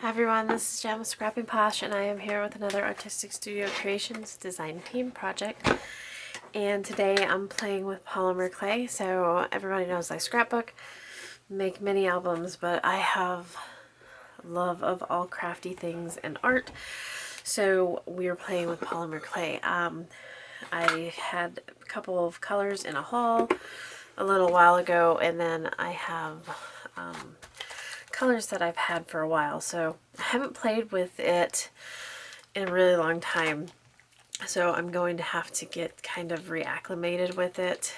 Hi everyone, this is Jem with Scrapping Posh, and I am here with another Artistic Studio Creations design team project. And today I'm playing with polymer clay. So everybody knows I scrapbook, make mini albums, but I have love of all crafty things and art. So we are playing with polymer clay. I had a couple of colors in a haul a little while ago, and then I have colors that I've had for a while, so I haven't played with it in a really long time, so I'm going to have to get kind of reacclimated with it,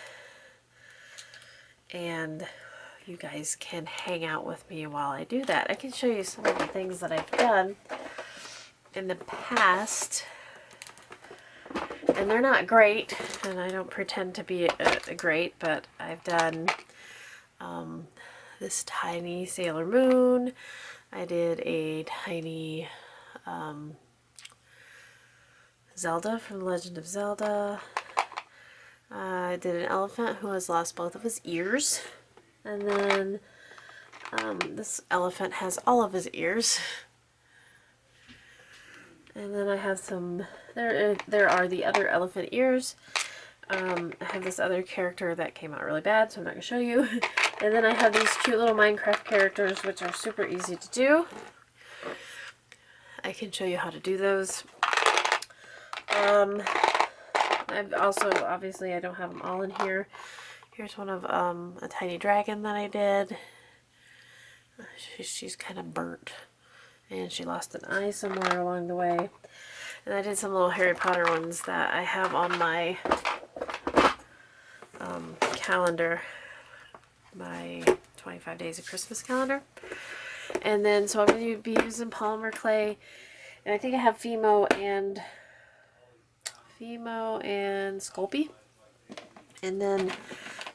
and you guys can hang out with me while I do that. I can show you some of the things that I've done in the past, and they're not great, and I don't pretend to be great, but I've done this tiny Sailor Moon. I did a tiny Zelda from The Legend of Zelda. I did an elephant who has lost both of his ears. And then this elephant has all of his ears. And then I have some, there are the other elephant ears. I have this other character that came out really bad, so I'm not going to show you. And then I have these cute little Minecraft characters, which are super easy to do. I can show you how to do those. I've also, obviously I don't have them all in here. Here's one of a tiny dragon that I did. She's kind of burnt, and she lost an eye somewhere along the way. And I did some little Harry Potter ones that I have on my calendar, my 25 Days of Christmas calendar. And then, so I'm going to be using polymer clay, and I think I have Fimo and Sculpey. And then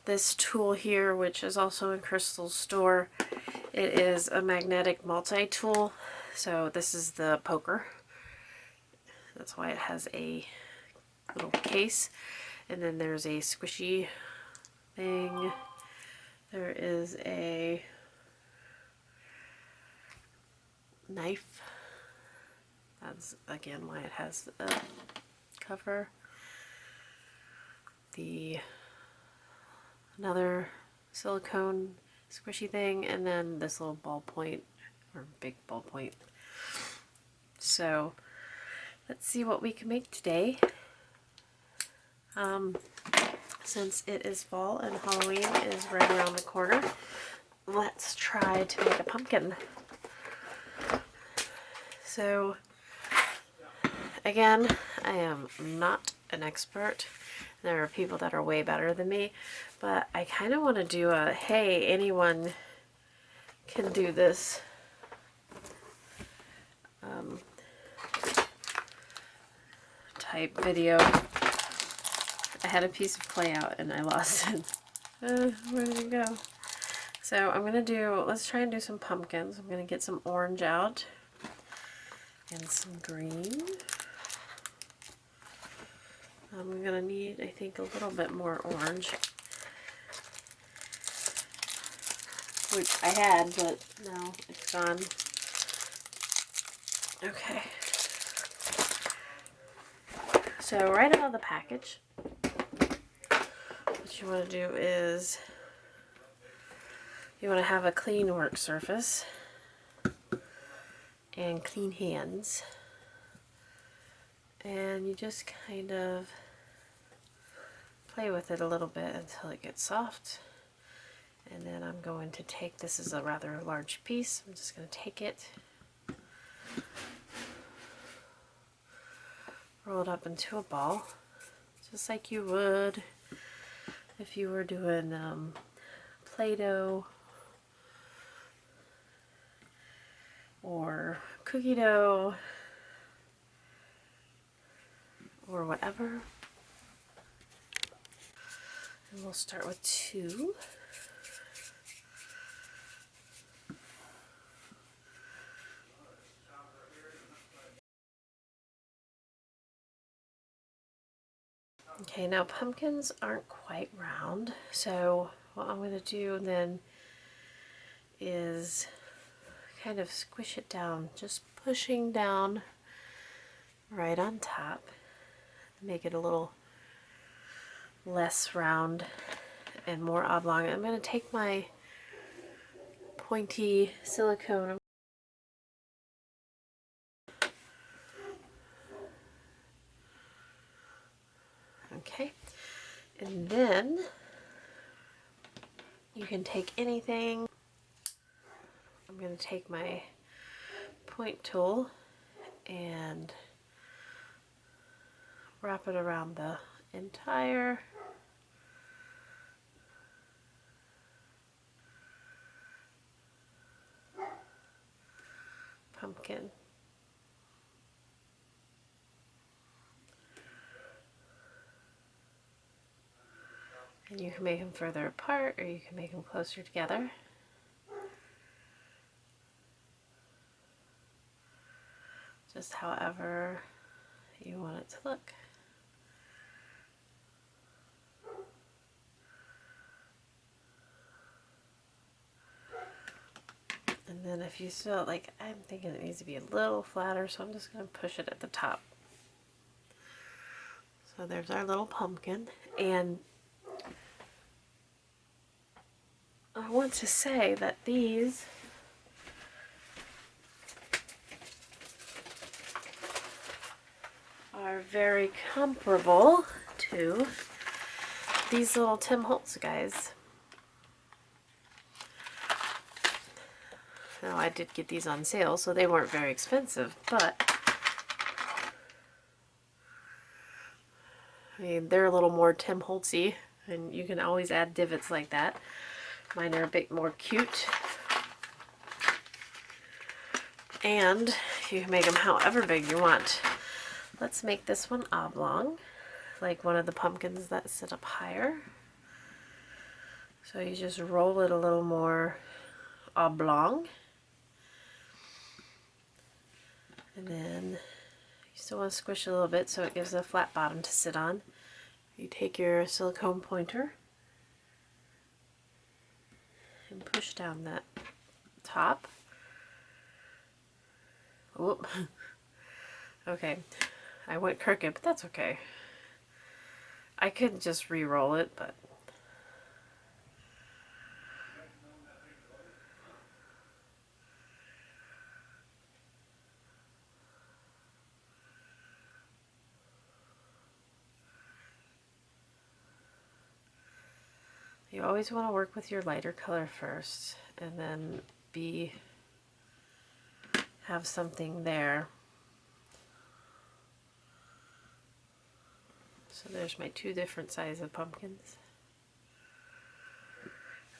this tool here, which is also in Crystal's store, it is a magnetic multi-tool. So this is the poker. That's why it has a little case. And then there's a squishy thing. There is a knife. That's again why it has a cover. Another silicone squishy thing, and then this little ballpoint, or big ballpoint. So let's see what we can make today. Since it is fall and Halloween is right around the corner, let's try to make a pumpkin. So again, I am not an expert. There are people that are way better than me, but I kind of want to do a, hey, anyone can do this type video. I had a piece of clay out and I lost it. Where did it go? So I'm going to let's try and do some pumpkins. I'm going to get some orange out and some green. I'm going to need, I think, a little bit more orange, which I had, but no, it's gone. Okay. So right out of the package, what you want to do is you want to have a clean work surface and clean hands. And you just kind of play with it a little bit until it gets soft. And then I'm going to take, this is a rather large piece, I'm just going to take it, roll it up into a ball, just like you would if you were doing Play-Doh or cookie dough or whatever. And we'll start with 2. Okay, now pumpkins aren't quite round, so what I'm going to do then is kind of squish it down, just pushing down right on top, make it a little less round and more oblong. I'm going to take my pointy silicone. Okay, and then you can take anything. I'm going to take my point tool and wrap it around the entire pumpkin. And you can make them further apart, or you can make them closer together. Just however you want it to look. And then if you still, like, I'm thinking it needs to be a little flatter, so I'm just going to push it at the top. So there's our little pumpkin. And I want to say that these are very comparable to these little Tim Holtz guys. Now, I did get these on sale, so they weren't very expensive, but I mean, they're a little more Tim Holtzy, and you can always add divots like that. Mine are a bit more cute. And you can make them however big you want. Let's make this one oblong, like one of the pumpkins that sit up higher. So you just roll it a little more oblong. And then you still want to squish it a little bit so it gives a flat bottom to sit on. You take your silicone pointer and push down that top. Whoop. Okay, I went crooked, but that's okay. I could just re-roll it, but you always want to work with your lighter color first, and then have something there. So there's my two different sizes of pumpkins.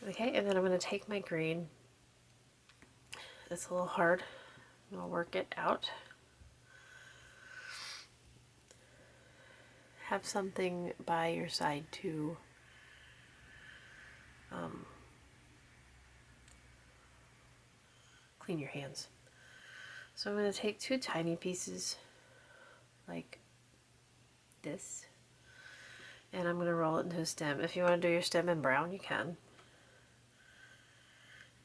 Okay, and then I'm going to take my green. It's a little hard. I'm going to work it out. Have something by your side to clean your hands. So I'm going to take two tiny pieces like this, and I'm going to roll it into a stem. If you want to do your stem in brown, you can.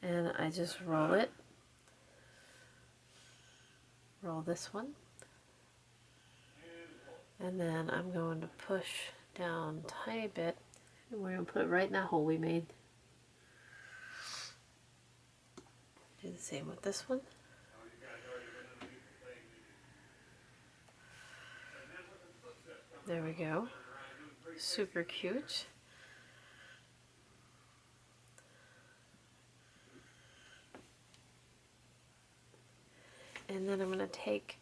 And I just roll it. Roll this one. And then I'm going to push down a tiny bit, and we're going to put it right in that hole we made. Do the same with this one. There we go. Super cute. And then I'm going to take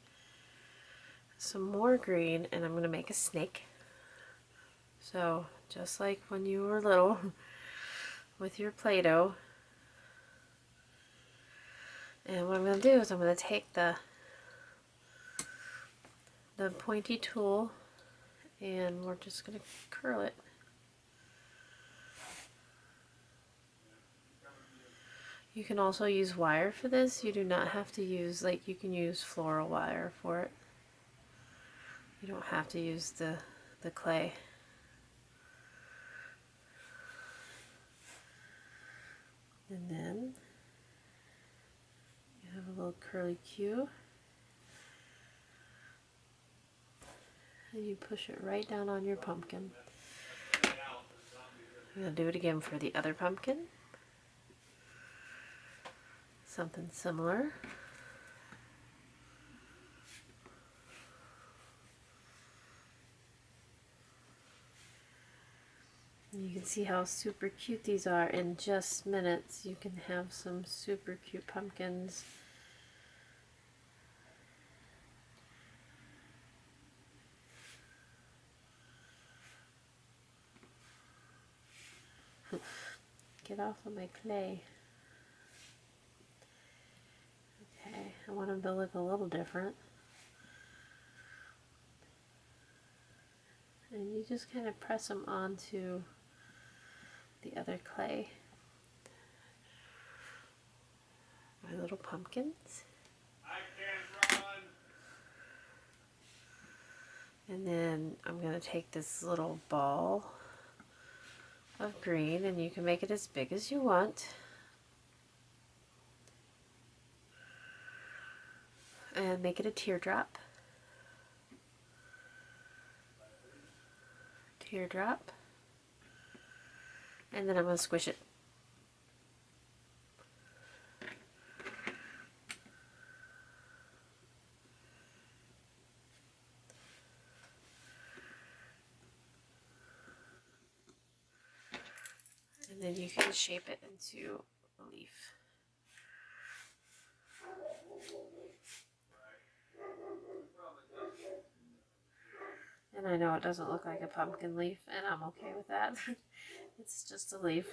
some more green and I'm going to make a snake. So just like when you were little with your Play-Doh. And what I'm going to do is I'm going to take the pointy tool and we're just going to curl it. You can also use wire for this. You do not have to use, like, you can use floral wire for it. You don't have to use the clay. And then you little curly Q. And you push it right down on your pumpkin. I'm going to do it again for the other pumpkin. Something similar. You can see how super cute these are. In just minutes you can have some super cute pumpkins. Get off of my clay. Okay, I want them to look a little different. And you just kind of press them onto the other clay. My little pumpkins. I can't run. And then I'm going to take this little ball of green, and you can make it as big as you want. And make it a teardrop. Teardrop. And then I'm going to squish it. And then you can shape it into a leaf. And I know it doesn't look like a pumpkin leaf, and I'm okay with that. It's just a leaf.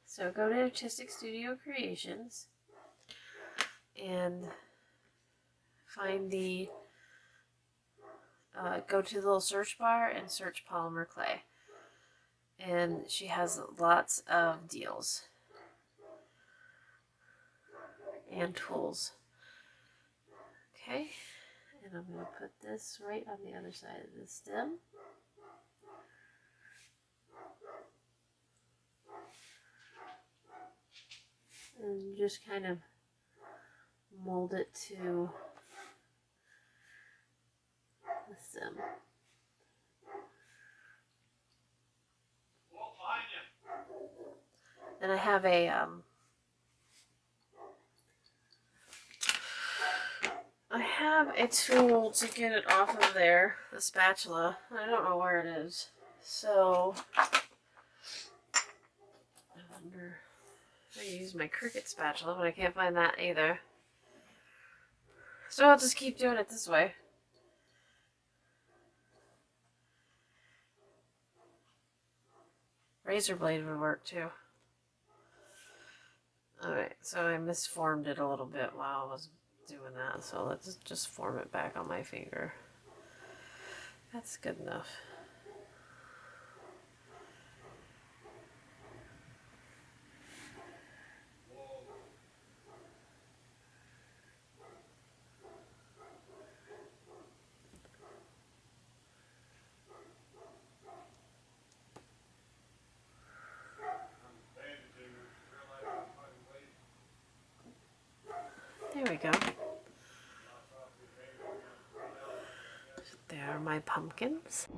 So go to Artistic Studio Creations and find the, go to the little search bar and search polymer clay. And she has lots of deals and tools. Okay, and I'm going to put this right on the other side of the stem. And just kind of mold it to the stem. And I have a tool to get it off of there, the spatula. I don't know where it is. So I wonder if I use my Cricut spatula, but I can't find that either. So I'll just keep doing it this way. Razor blade would work too. Alright, so I misformed it a little bit while I was doing that, so let's just form it back on my finger. That's good enough. There we go. There are my pumpkins.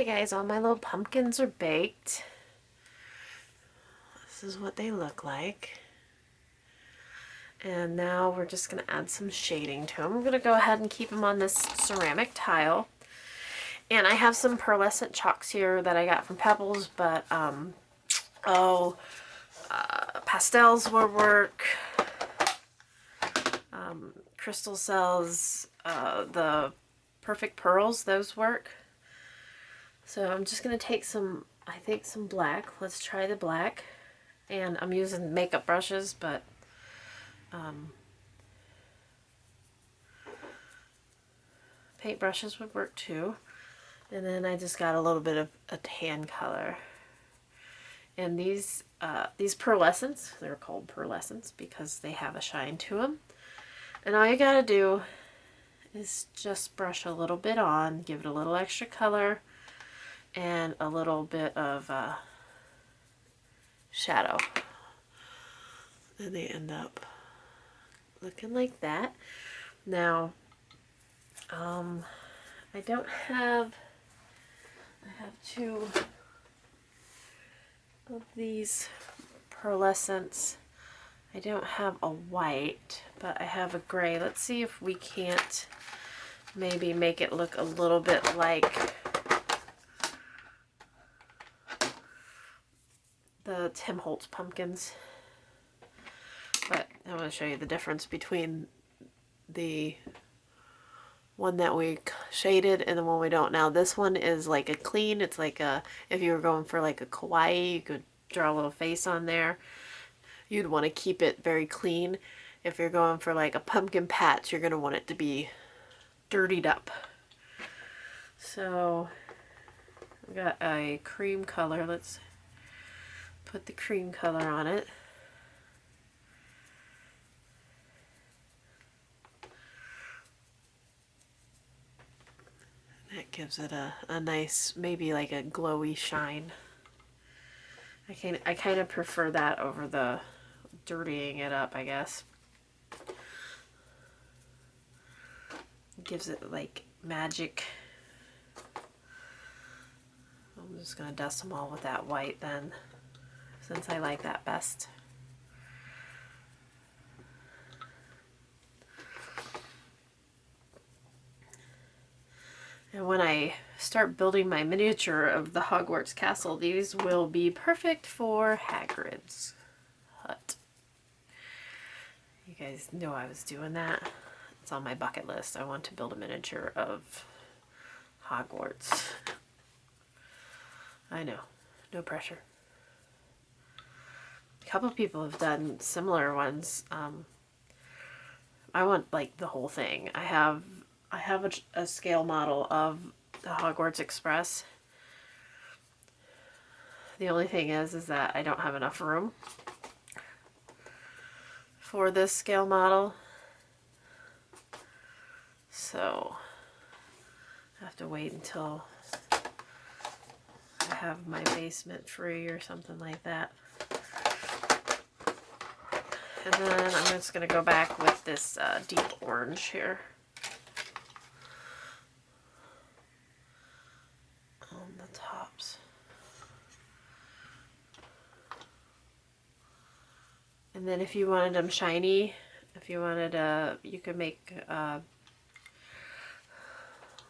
Alright guys, all my little pumpkins are baked. This is what they look like. And now we're just going to add some shading to them. I'm going to go ahead and keep them on this ceramic tile. And I have some pearlescent chalks here that I got from Pebbles, but pastels will work. Crystal cells, the perfect pearls, those work. So I'm just going to take some, I think some black. Let's try the black. And I'm using makeup brushes, but paint brushes would work too. And then I just got a little bit of a tan color. And these pearlescents, they're called pearlescents because they have a shine to them. And all you gotta do is just brush a little bit on, give it a little extra color, and a little bit of shadow. And they end up looking like that. Now, I have two of these pearlescents. I don't have a white, but I have a gray. Let's see if we can't maybe make it look a little bit like the Tim Holtz pumpkins. But I want to show you the difference between the one that we shaded and the one we don't. Now this one is like a clean, it's like a, if you were going for like a kawaii, you could draw a little face on there. You'd want to keep it very clean. If you're going for like a pumpkin patch, you're going to want it to be dirtied up. So we got a cream color. Let's put the cream color on it. That gives it a nice, maybe like a glowy shine. I kind of prefer that over the dirtying it up, I guess. It gives it like magic. I'm just going to dust them all with that white then, since I like that best. And when I start building my miniature of the Hogwarts castle, these will be perfect for Hagrid's hut. You guys know I was doing that. It's on my bucket list. I want to build a miniature of Hogwarts. I know, no pressure. A couple of people have done similar ones. I want like the whole thing. I have a scale model of the Hogwarts Express. The only thing is that I don't have enough room for this scale model. So I have to wait until I have my basement free or something like that. And then I'm just going to go back with this deep orange here. On the tops. And then if you wanted them shiny, if you wanted you could make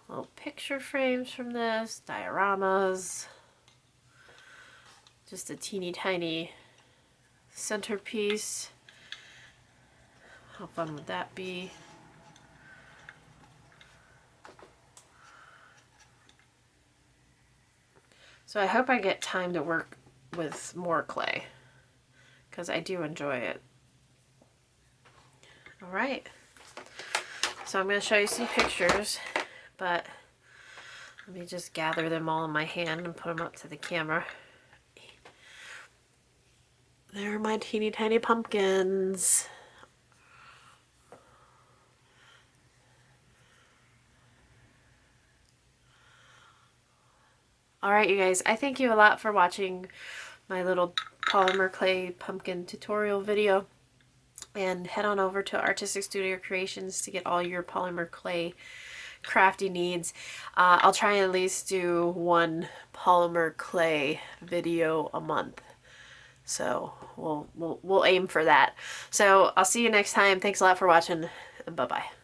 little picture frames from this, dioramas, just a teeny tiny centerpiece. How fun would that be? So I hope I get time to work with more clay, because I do enjoy it. Alright, so I'm going to show you some pictures, but let me just gather them all in my hand and put them up to the camera. There are my teeny tiny pumpkins. Alright you guys, I thank you a lot for watching my little polymer clay pumpkin tutorial video. And head on over to Artistic Studio Creations to get all your polymer clay crafty needs. I'll try and at least do one polymer clay video a month. So we'll aim for that. So I'll see you next time. Thanks a lot for watching, and bye-bye.